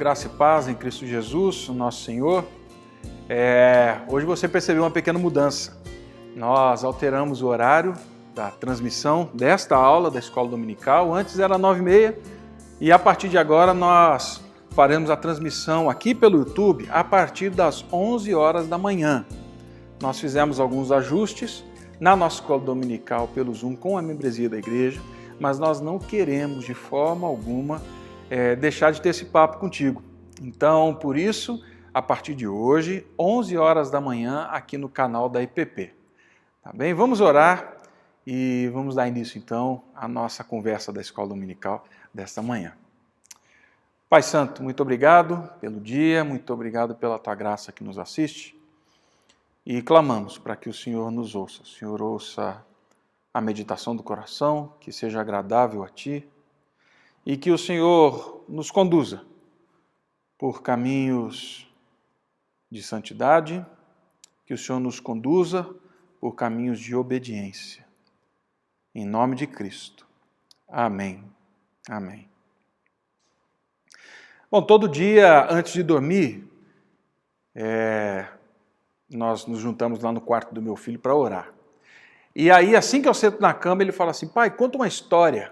graça e paz em Cristo Jesus, o nosso Senhor. Hoje você percebeu uma pequena mudança. Nós alteramos o horário da transmissão desta aula da Escola Dominical. Antes era 9h30 e a partir de agora nós faremos a transmissão aqui pelo YouTube a partir das 11 horas da manhã. Nós fizemos alguns ajustes na nossa Escola Dominical pelo Zoom com a membresia da igreja, mas nós não queremos de forma alguma deixar de ter esse papo contigo. Então, por isso, a partir de hoje, 11 horas da manhã, aqui no canal da IPP. Tá bem? Vamos orar e vamos dar início, então, à nossa conversa da Escola Dominical desta manhã. Pai Santo, muito obrigado pelo dia, muito obrigado pela Tua graça que nos assiste e clamamos para que o Senhor nos ouça. O Senhor ouça a meditação do coração, que seja agradável a Ti, e que o Senhor nos conduza por caminhos de santidade, que o Senhor nos conduza por caminhos de obediência. Em nome de Cristo. Amém. Amém. Bom, todo dia, antes de dormir, nós nos juntamos lá no quarto do meu filho para orar. E aí, assim que eu sento na cama, ele fala assim: pai, conta uma história.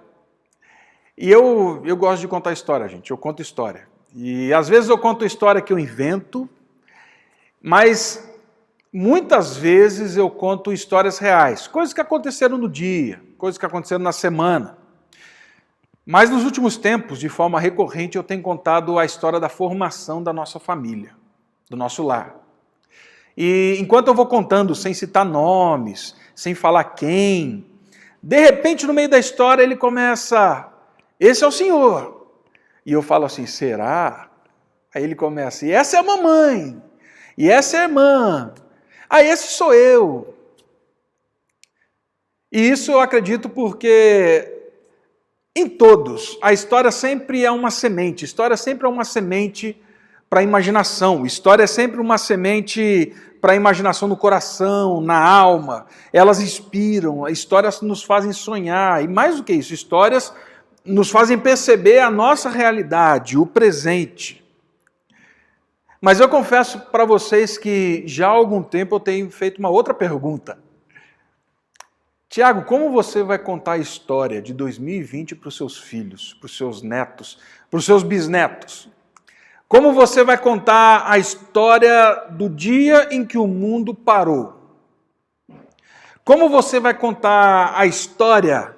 E eu gosto de contar história, gente. Eu conto história. E às vezes eu conto história que eu invento, mas muitas vezes eu conto histórias reais, coisas que aconteceram no dia, coisas que aconteceram na semana. Mas nos últimos tempos, de forma recorrente, eu tenho contado a história da formação da nossa família, do nosso lar. E enquanto eu vou contando, sem citar nomes, sem falar quem, de repente, no meio da história, ele começa: esse é o senhor. E eu falo assim: será? Aí ele começa: e essa é a mamãe, e essa é a irmã, esse sou eu. E isso eu acredito porque em todos, a história sempre é uma semente, história sempre é uma semente para a imaginação, história é sempre uma semente para a imaginação no coração, na alma. Elas inspiram, histórias nos fazem sonhar, e mais do que isso, histórias nos fazem perceber a nossa realidade, o presente. Mas eu confesso para vocês que já há algum tempo eu tenho feito uma outra pergunta. Tiago, como você vai contar a história de 2020 para os seus filhos, para os seus netos, para os seus bisnetos? Como você vai contar a história do dia em que o mundo parou? Como você vai contar a história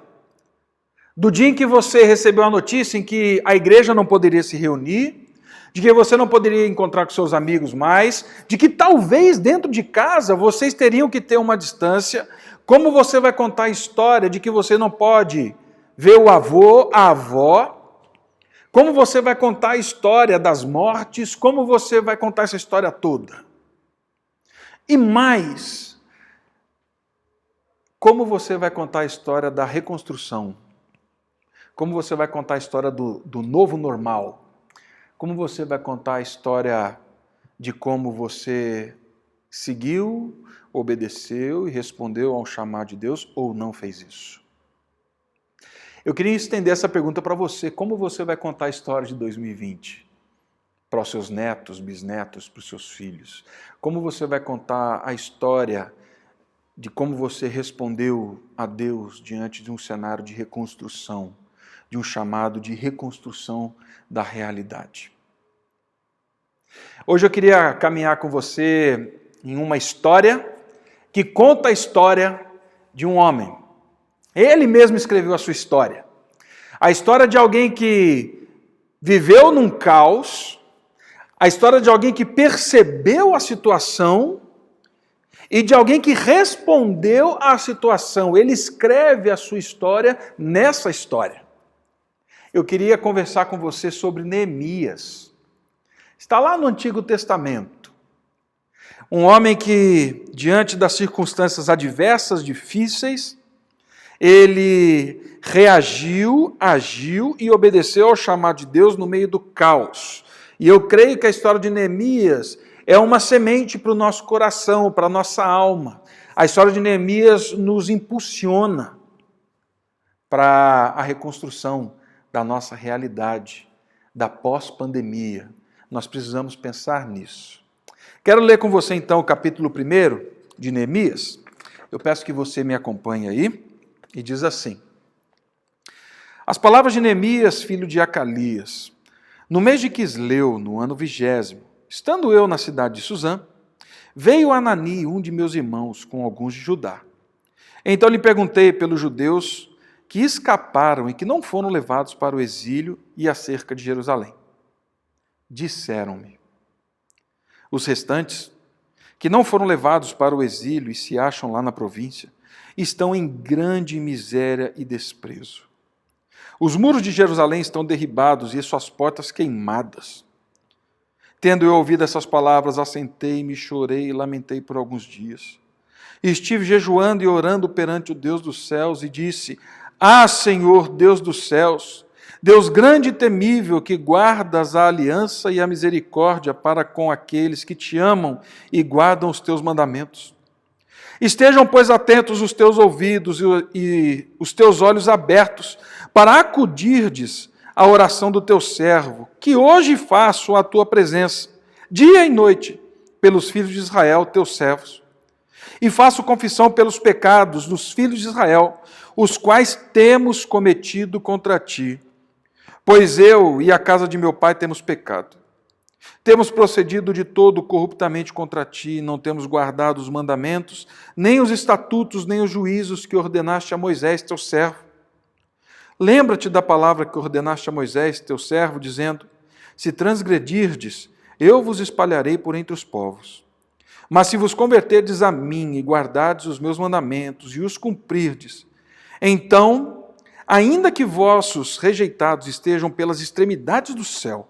do dia em que você recebeu a notícia em que a igreja não poderia se reunir, de que você não poderia encontrar com seus amigos mais, de que talvez dentro de casa vocês teriam que ter uma distância? Como você vai contar a história de que você não pode ver o avô, a avó? Como você vai contar a história das mortes? Como você vai contar essa história toda? E mais, como você vai contar a história da reconstrução? Como você vai contar a história do novo normal? Como você vai contar a história de como você seguiu, obedeceu e respondeu ao chamado de Deus ou não fez isso? Eu queria estender essa pergunta para você. Como você vai contar a história de 2020? Para os seus netos, bisnetos, para os seus filhos? Como você vai contar a história de como você respondeu a Deus diante de um cenário de reconstrução, de um chamado de reconstrução da realidade? Hoje eu queria caminhar com você em uma história que conta a história de um homem. Ele mesmo escreveu a sua história. A história de alguém que viveu num caos, a história de alguém que percebeu a situação e de alguém que respondeu à situação. Ele escreve a sua história nessa história. Eu queria conversar com você sobre Neemias. Está lá no Antigo Testamento. Um homem que, diante das circunstâncias adversas, difíceis, ele reagiu, agiu e obedeceu ao chamado de Deus no meio do caos. E eu creio que a história de Neemias é uma semente para o nosso coração, para a nossa alma. A história de Neemias nos impulsiona para a reconstrução da nossa realidade, da pós-pandemia, Nós precisamos pensar nisso. Quero ler com você então o capítulo 1 de Neemias. Eu peço que você me acompanhe aí. E diz assim: As palavras de Neemias, filho de Acalias. No mês de Quisleu, no ano 20º, estando eu na cidade de Suzã, veio Anani, um de meus irmãos, com alguns de Judá. Então lhe perguntei pelos judeus que escaparam e que não foram levados para o exílio e acerca de Jerusalém. Disseram-me: os restantes, que não foram levados para o exílio e se acham lá na província, estão em grande miséria e desprezo. Os muros de Jerusalém estão derribados e suas portas queimadas. Tendo eu ouvido essas palavras, assentei-me, chorei e lamentei por alguns dias. E estive jejuando e orando perante o Deus dos céus e disse: Ah, Senhor, Deus dos céus, Deus grande e temível, que guardas a aliança e a misericórdia para com aqueles que te amam e guardam os teus mandamentos. Estejam, pois, atentos os teus ouvidos e os teus olhos abertos, para acudirdes à oração do teu servo, que hoje faço à tua presença, dia e noite, pelos filhos de Israel, teus servos. E faço confissão pelos pecados dos filhos de Israel, os quais temos cometido contra ti. Pois eu e a casa de meu pai temos pecado. Temos procedido de todo corruptamente contra ti, não temos guardado os mandamentos, nem os estatutos, nem os juízos que ordenaste a Moisés, teu servo. Lembra-te da palavra que ordenaste a Moisés, teu servo, dizendo: Se transgredirdes, eu vos espalharei por entre os povos. Mas se vos converterdes a mim e guardardes os meus mandamentos e os cumprirdes, então, ainda que vossos rejeitados estejam pelas extremidades do céu,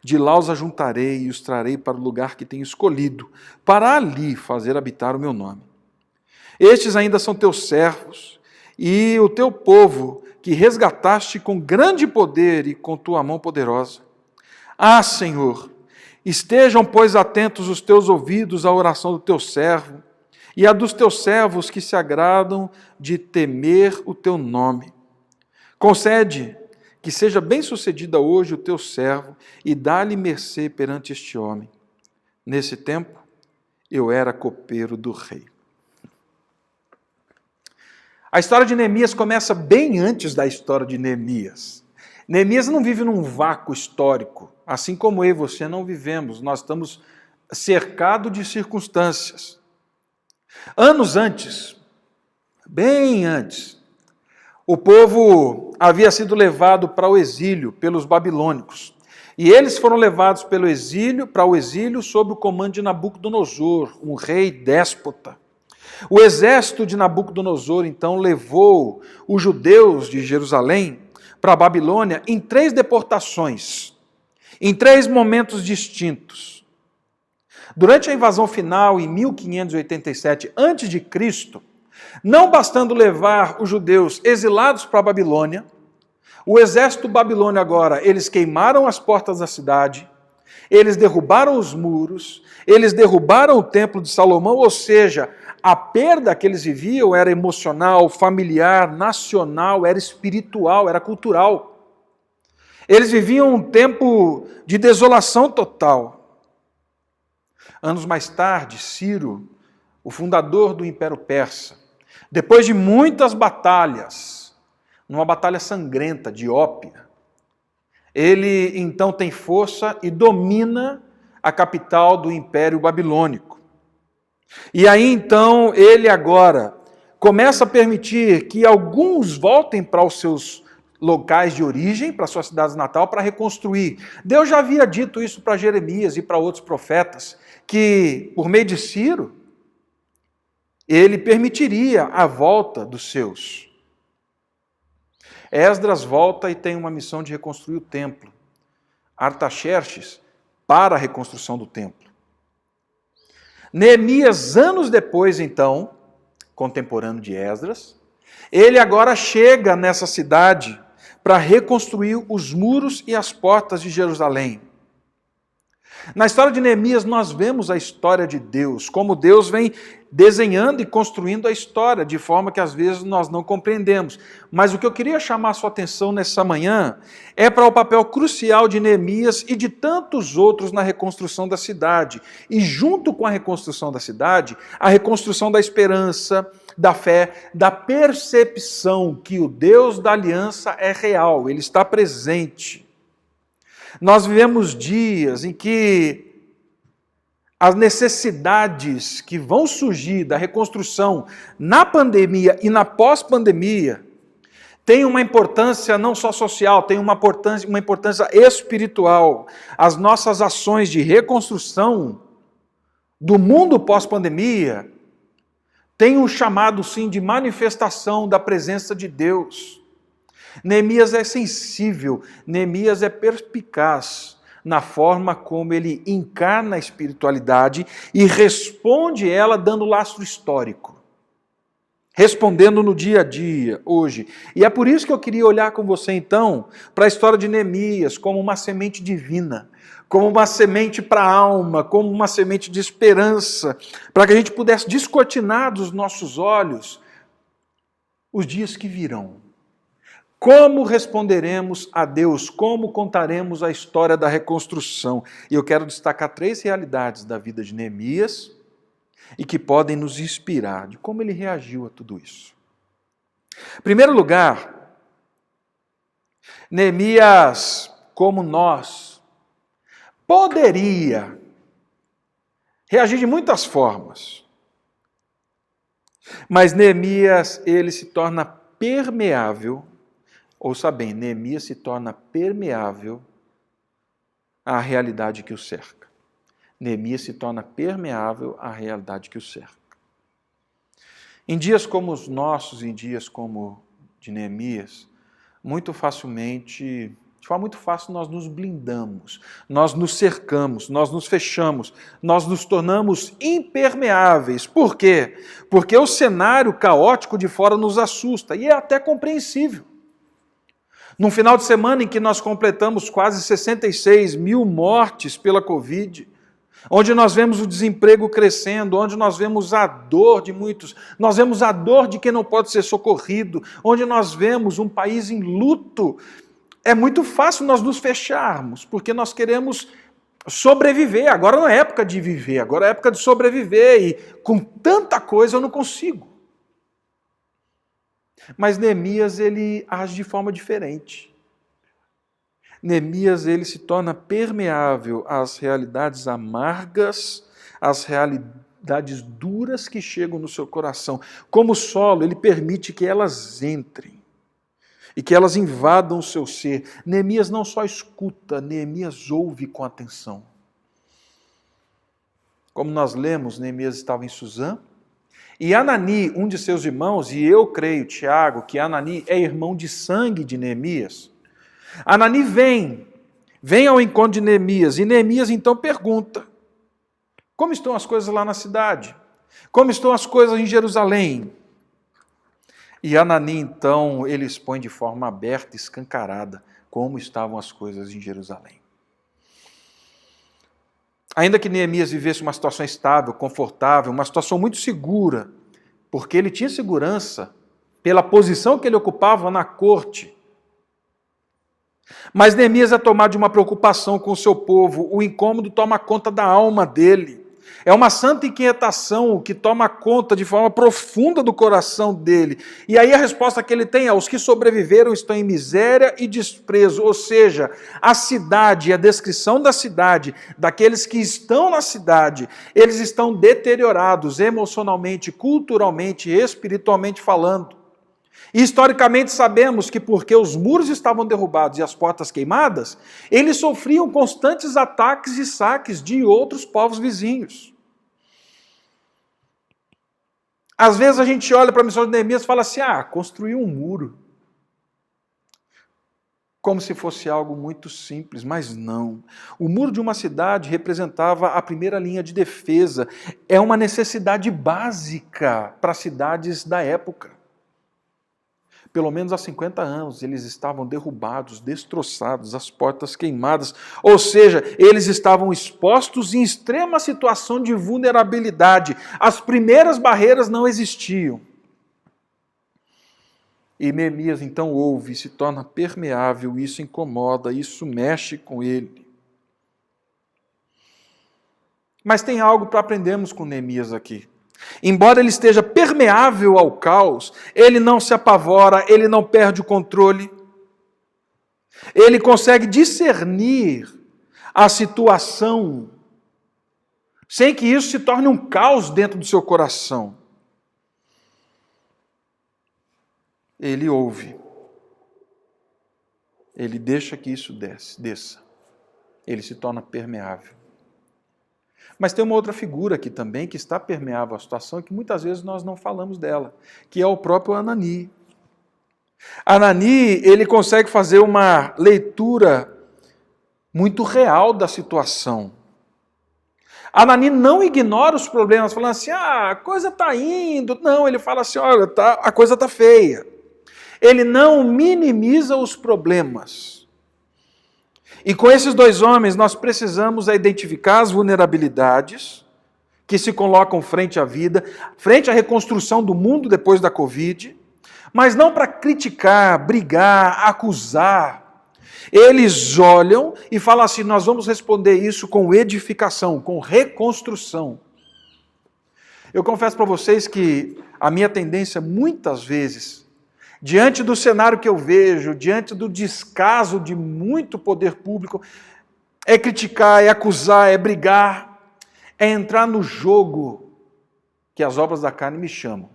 de lá os ajuntarei e os trarei para o lugar que tenho escolhido, para ali fazer habitar o meu nome. Estes ainda são teus servos e o teu povo, que resgataste com grande poder e com tua mão poderosa. Ah, Senhor, estejam, pois, atentos os teus ouvidos à oração do teu servo e a dos teus servos que se agradam de temer o teu nome. Concede que seja bem-sucedida hoje o teu servo e dá-lhe mercê perante este homem. Nesse tempo, eu era copeiro do rei. A história de Neemias começa bem antes da história de Neemias. Neemias não vive num vácuo histórico, assim como eu e você não vivemos. Nós estamos cercados de circunstâncias. Anos antes, bem antes, o povo havia sido levado para o exílio pelos babilônicos. E eles foram levados para o exílio sob o comando de Nabucodonosor, um rei déspota. O exército de Nabucodonosor, então, levou os judeus de Jerusalém para a Babilônia em 3 deportações, em 3 momentos distintos. Durante a invasão final, em 1587 a.C., não bastando levar os judeus exilados para a Babilônia, o exército babilônio agora, eles queimaram as portas da cidade, eles derrubaram os muros, eles derrubaram o templo de Salomão, ou seja, a perda que eles viviam era emocional, familiar, nacional, era espiritual, era cultural. Eles viviam um tempo de desolação total. Anos mais tarde, Ciro, o fundador do Império Persa, depois de muitas batalhas, numa batalha sangrenta de Ópia, ele então tem força e domina a capital do Império Babilônico. E aí então ele agora começa a permitir que alguns voltem para os seus locais de origem, para suas cidades natal, para reconstruir. Deus já havia dito isso para Jeremias e para outros profetas, que por meio de Ciro, ele permitiria a volta dos seus. Esdras volta e tem uma missão de reconstruir o templo. Artaxerxes para a reconstrução do templo. Neemias, anos depois, então, contemporâneo de Esdras, ele agora chega nessa cidade para reconstruir os muros e as portas de Jerusalém. Na história de Neemias, nós vemos a história de Deus, como Deus vem desenhando e construindo a história, de forma que às vezes nós não compreendemos. Mas o que eu queria chamar a sua atenção nessa manhã é para o papel crucial de Neemias e de tantos outros na reconstrução da cidade. E junto com a reconstrução da cidade, a reconstrução da esperança, da fé, da percepção que o Deus da aliança é real, ele está presente. Nós vivemos dias em que as necessidades que vão surgir da reconstrução na pandemia e na pós-pandemia têm uma importância não só social, tem uma importância espiritual. As nossas ações de reconstrução do mundo pós-pandemia têm um chamado, sim, de manifestação da presença de Deus. Neemias é sensível, Neemias é perspicaz na forma como ele encarna a espiritualidade e responde ela dando lastro histórico, respondendo no dia a dia, hoje. E é por isso que eu queria olhar com você então para a história de Neemias como uma semente divina, como uma semente para a alma, como uma semente de esperança, para que a gente pudesse descortinar dos nossos olhos os dias que virão. Como responderemos a Deus? Como contaremos a história da reconstrução? E eu quero destacar 3 realidades da vida de Neemias e que podem nos inspirar de como ele reagiu a tudo isso. Em primeiro lugar, Neemias, como nós, poderia reagir de muitas formas. Mas Neemias, ele se torna permeável. Ouça bem, Neemias se torna permeável à realidade que o cerca. Neemias se torna permeável à realidade que o cerca. Em dias como os nossos, em dias como de Neemias, muito facilmente, de forma muito fácil, nós nos blindamos, nós nos cercamos, nós nos fechamos, nós nos tornamos impermeáveis. Por quê? Porque o cenário caótico de fora nos assusta, e é até compreensível. Num final de semana em que nós completamos quase 66 mil mortes pela Covid, onde nós vemos o desemprego crescendo, onde nós vemos a dor de muitos, nós vemos a dor de quem não pode ser socorrido, onde nós vemos um país em luto, é muito fácil nós nos fecharmos, porque nós queremos sobreviver. Agora não é época de viver, agora é época de sobreviver, e com tanta coisa eu não consigo. Mas Neemias, ele age de forma diferente. Neemias, ele se torna permeável às realidades amargas, às realidades duras que chegam no seu coração. Como solo, ele permite que elas entrem e que elas invadam o seu ser. Neemias não só escuta, Neemias ouve com atenção. Como nós lemos, Neemias estava em Suzã, e Anani, um de seus irmãos, e eu creio, Tiago, que Anani é irmão de sangue de Neemias. Anani vem ao encontro de Neemias, e Neemias então pergunta: como estão as coisas lá na cidade? Como estão as coisas em Jerusalém? E Anani então, ele expõe de forma aberta, escancarada, como estavam as coisas em Jerusalém. Ainda que Neemias vivesse uma situação estável, confortável, uma situação muito segura, porque ele tinha segurança pela posição que ele ocupava na corte. Mas Neemias é tomado de uma preocupação com o seu povo, o incômodo toma conta da alma dele. É uma santa inquietação que toma conta de forma profunda do coração dele. E aí a resposta que ele tem é: os que sobreviveram estão em miséria e desprezo. Ou seja, a cidade, a descrição da cidade, daqueles que estão na cidade, eles estão deteriorados emocionalmente, culturalmente, espiritualmente falando. E historicamente sabemos que porque os muros estavam derrubados e as portas queimadas, eles sofriam constantes ataques e saques de outros povos vizinhos. Às vezes a gente olha para a missão de Neemias e fala assim: construiu um muro. Como se fosse algo muito simples, mas não. O muro de uma cidade representava a primeira linha de defesa. É uma necessidade básica para as cidades da época. Pelo menos há 50 anos, eles estavam derrubados, destroçados, as portas queimadas. Ou seja, eles estavam expostos em extrema situação de vulnerabilidade. As primeiras barreiras não existiam. E Neemias então ouve, se torna permeável, isso incomoda, isso mexe com ele. Mas tem algo para aprendermos com Neemias aqui. Embora ele esteja permeável ao caos, ele não se apavora, ele não perde o controle. Ele consegue discernir a situação sem que isso se torne um caos dentro do seu coração. Ele ouve. Ele deixa que isso desça. Ele se torna permeável. Mas tem uma outra figura aqui também que está permeável à situação e que muitas vezes nós não falamos dela, que é o próprio Anani. Anani, ele consegue fazer uma leitura muito real da situação. Anani não ignora os problemas, falando assim, a coisa está indo. Não, ele fala assim, olha, a coisa está feia. Ele não minimiza os problemas. E com esses dois homens, nós precisamos identificar as vulnerabilidades que se colocam frente à vida, frente à reconstrução do mundo depois da Covid, mas não para criticar, brigar, acusar. Eles olham e falam assim, nós vamos responder isso com edificação, com reconstrução. Eu confesso para vocês que a minha tendência, muitas vezes, diante do cenário que eu vejo, diante do descaso de muito poder público, é criticar, é acusar, é brigar, é entrar no jogo que as obras da carne me chamam.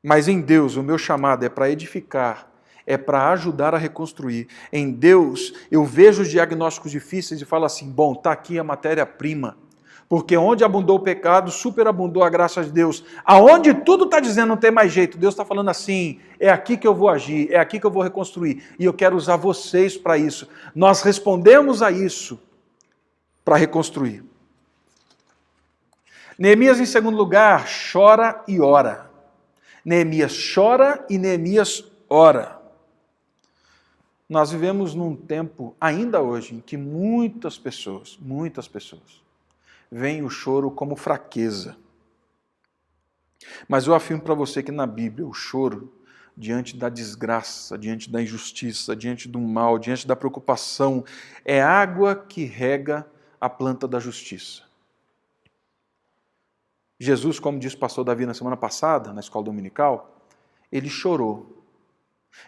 Mas em Deus, o meu chamado é para edificar, é para ajudar a reconstruir. Em Deus, eu vejo os diagnósticos difíceis e falo assim, bom, está aqui a matéria-prima. Porque onde abundou o pecado, superabundou a graça de Deus. Aonde tudo está dizendo não tem mais jeito, Deus está falando assim, é aqui que eu vou agir, é aqui que eu vou reconstruir. E eu quero usar vocês para isso. Nós respondemos a isso para reconstruir. Neemias, em segundo lugar, chora e ora. Neemias chora e Neemias ora. Nós vivemos num tempo, ainda hoje, em que muitas pessoas, veem o choro como fraqueza. Mas eu afirmo para você que na Bíblia o choro, diante da desgraça, diante da injustiça, diante do mal, diante da preocupação, é água que rega a planta da justiça. Jesus, como disse o pastor Davi na semana passada, na escola dominical, ele chorou.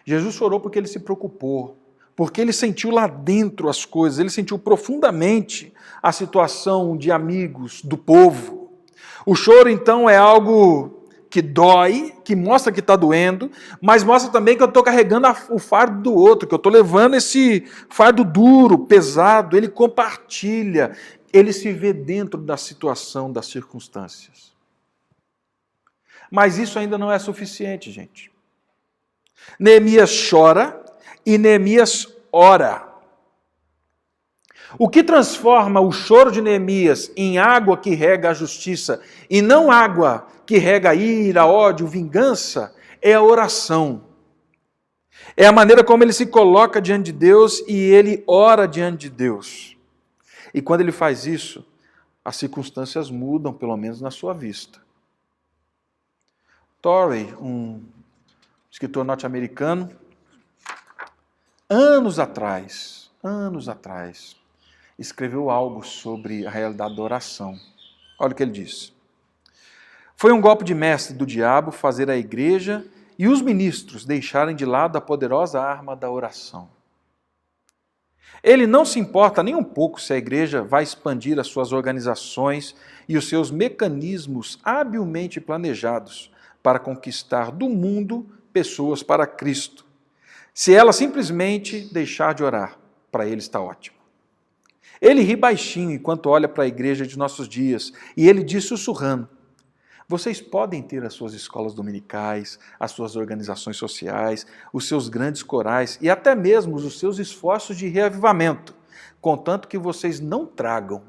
Jesus chorou porque ele se preocupou, porque ele sentiu lá dentro as coisas, ele sentiu profundamente a situação de amigos, do povo. O choro, então, é algo que dói, que mostra que está doendo, mas mostra também que eu estou carregando o fardo do outro, que eu estou levando esse fardo duro, pesado, ele compartilha, ele se vê dentro da situação, das circunstâncias. Mas isso ainda não é suficiente, gente. Neemias chora e Neemias ora. O que transforma o choro de Neemias em água que rega a justiça e não água que rega a ira, ódio, vingança, é a oração. É a maneira como ele se coloca diante de Deus e ele ora diante de Deus. E quando ele faz isso, as circunstâncias mudam, pelo menos na sua vista. Torrey, um escritor norte-americano, anos atrás, escreveu algo sobre a realidade da oração. Olha o que ele diz. Foi um golpe de mestre do diabo fazer a igreja e os ministros deixarem de lado a poderosa arma da oração. Ele não se importa nem um pouco se a igreja vai expandir as suas organizações e os seus mecanismos habilmente planejados para conquistar do mundo pessoas para Cristo. Se ela simplesmente deixar de orar, para ele está ótimo. Ele ri baixinho enquanto olha para a igreja de nossos dias e ele diz sussurrando, vocês podem ter as suas escolas dominicais, as suas organizações sociais, os seus grandes corais e até mesmo os seus esforços de reavivamento, contanto que vocês não tragam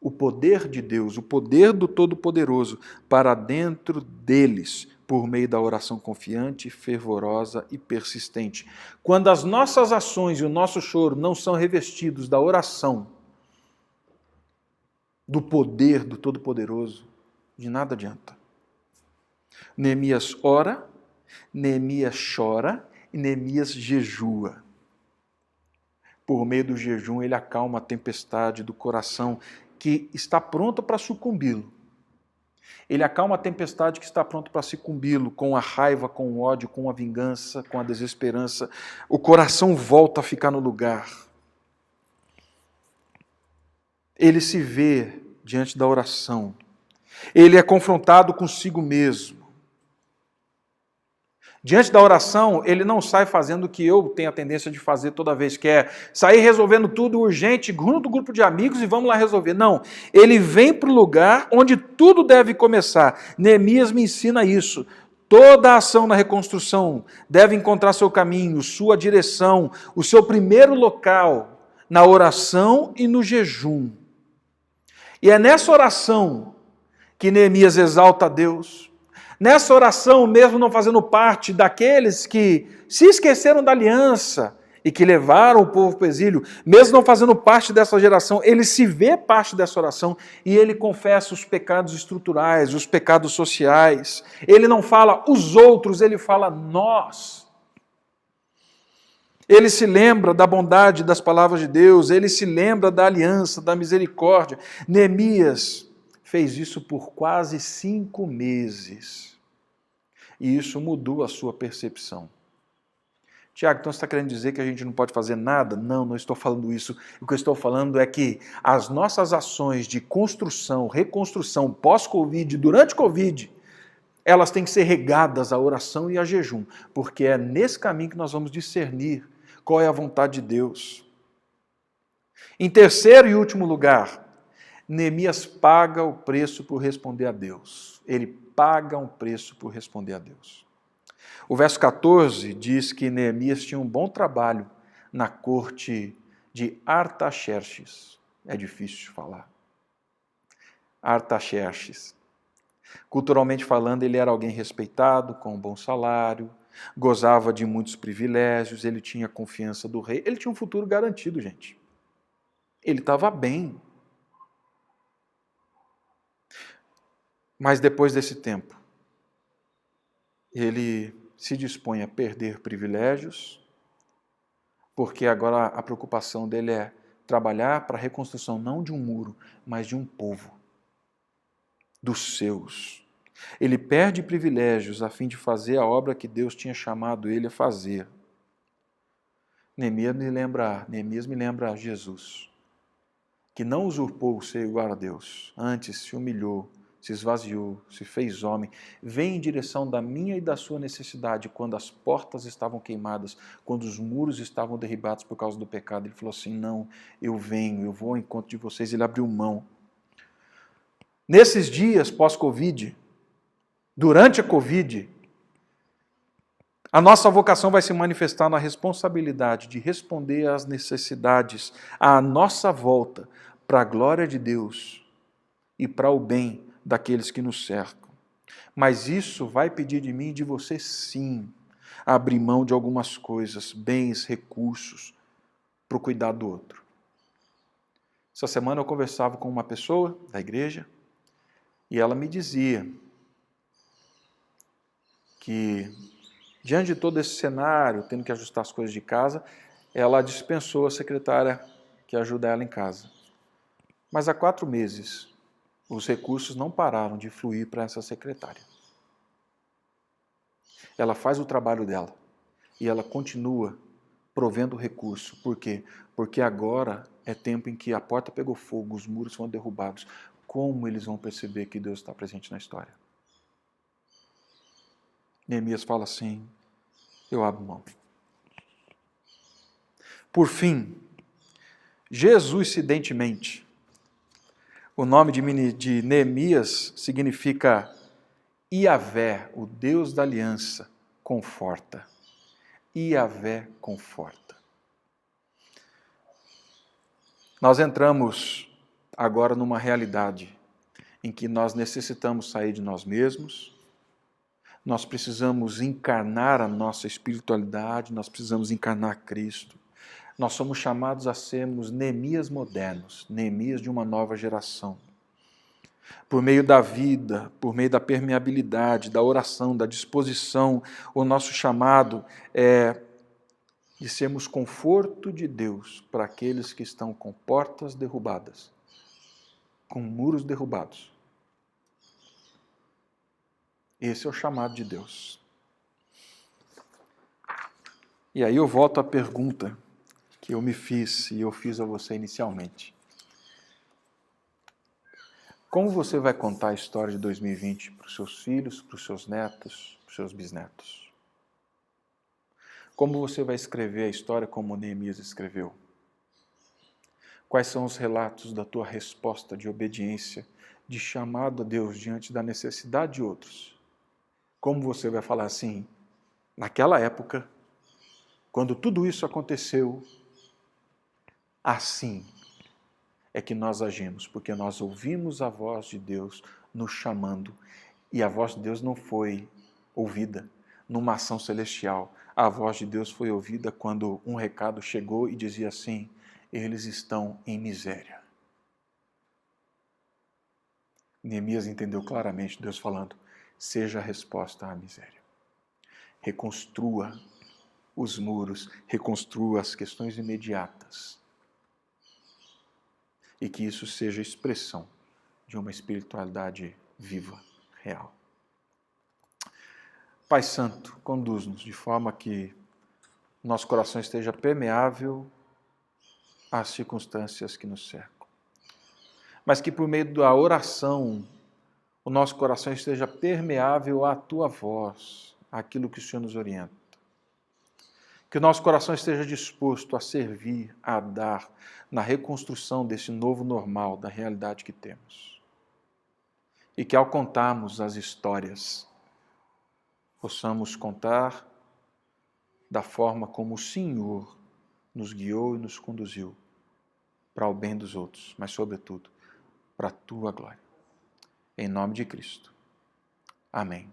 o poder de Deus, o poder do Todo-Poderoso para dentro deles, por meio da oração confiante, fervorosa e persistente. Quando as nossas ações e o nosso choro não são revestidos da oração, do poder do Todo-Poderoso, de nada adianta. Neemias ora, Neemias chora e Neemias jejua. Por meio do jejum, ele acalma a tempestade do coração que está pronta para sucumbi-lo. Ele acalma a tempestade que está pronta para sucumbi-lo, com a raiva, com o ódio, com a vingança, com a desesperança. O coração volta a ficar no lugar. Ele se vê diante da oração. Ele é confrontado consigo mesmo. Diante da oração, ele não sai fazendo o que eu tenho a tendência de fazer toda vez, que é sair resolvendo tudo urgente, junto do grupo de amigos e vamos lá resolver. Não, ele vem para o lugar onde tudo deve começar. Neemias me ensina isso. Toda ação na reconstrução deve encontrar seu caminho, sua direção, o seu primeiro local, na oração e no jejum. E é nessa oração que Neemias exalta a Deus. Nessa oração, mesmo não fazendo parte daqueles que se esqueceram da aliança e que levaram o povo para o exílio, mesmo não fazendo parte dessa geração, ele se vê parte dessa oração e ele confessa os pecados estruturais, os pecados sociais. Ele não fala os outros, ele fala nós. Ele se lembra da bondade das palavras de Deus, ele se lembra da aliança, da misericórdia. Neemias fez isso por quase 5 meses. E isso mudou a sua percepção. Tiago, então você está querendo dizer que a gente não pode fazer nada? Não, não estou falando isso. O que eu estou falando é que as nossas ações de construção, reconstrução, pós-Covid, durante Covid, elas têm que ser regadas à oração e a jejum, porque é nesse caminho que nós vamos discernir qual é a vontade de Deus. Em terceiro e último lugar, Neemias paga o preço por responder a Deus. Ele paga um preço por responder a Deus. O verso 14 diz que Neemias tinha um bom trabalho na corte de Artaxerxes. É difícil de falar. Artaxerxes. Culturalmente falando, ele era alguém respeitado, com um bom salário, gozava de muitos privilégios, ele tinha a confiança do rei, ele tinha um futuro garantido, gente. Ele estava bem. Mas depois desse tempo, ele se dispõe a perder privilégios, porque agora a preocupação dele é trabalhar para a reconstrução não de um muro, mas de um povo, dos seus. Ele perde privilégios a fim de fazer a obra que Deus tinha chamado ele a fazer. Neemias me lembra Jesus, que não usurpou o ser igual a Deus, antes se humilhou, se esvaziou, se fez homem, vem em direção da minha e da sua necessidade, quando as portas estavam queimadas, quando os muros estavam derribados por causa do pecado. Ele falou assim, não, eu venho, eu vou ao encontro de vocês. Ele abriu mão. Nesses dias pós-Covid, durante a Covid, a nossa vocação vai se manifestar na responsabilidade de responder às necessidades à nossa volta, para a glória de Deus e para o bem daqueles que nos cercam. Mas isso vai pedir de mim e de você, sim, abrir mão de algumas coisas, bens, recursos, para o cuidado do outro. Essa semana eu conversava com uma pessoa da igreja e ela me dizia que, diante de todo esse cenário, tendo que ajustar as coisas de casa, ela dispensou a secretária que ajuda ela em casa. Mas há 4 meses, os recursos não pararam de fluir para essa secretária. Ela faz o trabalho dela e ela continua provendo recurso. Por quê? Porque agora é tempo em que a porta pegou fogo, os muros foram derrubados. Como eles vão perceber que Deus está presente na história? Neemias fala assim, eu abro mão. Por fim, Jesuicidentemente, o nome de Neemias significa Iavé, o Deus da aliança, conforta. Iavé conforta. Nós entramos agora numa realidade em que nós necessitamos sair de nós mesmos, nós precisamos encarnar a nossa espiritualidade, nós precisamos encarnar Cristo. Nós somos chamados a sermos Neemias modernos, Neemias de uma nova geração. Por meio da vida, por meio da permeabilidade, da oração, da disposição, o nosso chamado é de sermos conforto de Deus para aqueles que estão com portas derrubadas, com muros derrubados. Esse é o chamado de Deus. E aí eu volto à pergunta que eu me fiz e eu fiz a você inicialmente. Como você vai contar a história de 2020 para os seus filhos, para os seus netos, para os seus bisnetos? Como você vai escrever a história como Neemias escreveu? Quais são os relatos da tua resposta de obediência, de chamado a Deus diante da necessidade de outros? Como você vai falar assim, naquela época, quando tudo isso aconteceu, assim é que nós agimos, porque nós ouvimos a voz de Deus nos chamando, e a voz de Deus não foi ouvida numa ação celestial. A voz de Deus foi ouvida quando um recado chegou e dizia assim, eles estão em miséria. Neemias entendeu claramente Deus falando, seja a resposta à miséria. Reconstrua os muros, reconstrua as questões imediatas. E que isso seja expressão de uma espiritualidade viva, real. Pai Santo, conduz-nos de forma que nosso coração esteja permeável às circunstâncias que nos cercam. Mas que por meio da oração, o nosso coração esteja permeável à Tua voz, àquilo que o Senhor nos orienta. Que o nosso coração esteja disposto a servir, a dar, na reconstrução desse novo normal, da realidade que temos. E que ao contarmos as histórias, possamos contar da forma como o Senhor nos guiou e nos conduziu para o bem dos outros, mas sobretudo para a Tua glória. Em nome de Cristo. Amém.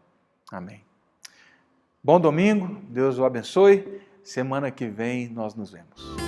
Amém. Bom domingo, Deus o abençoe. Semana que vem nós nos vemos.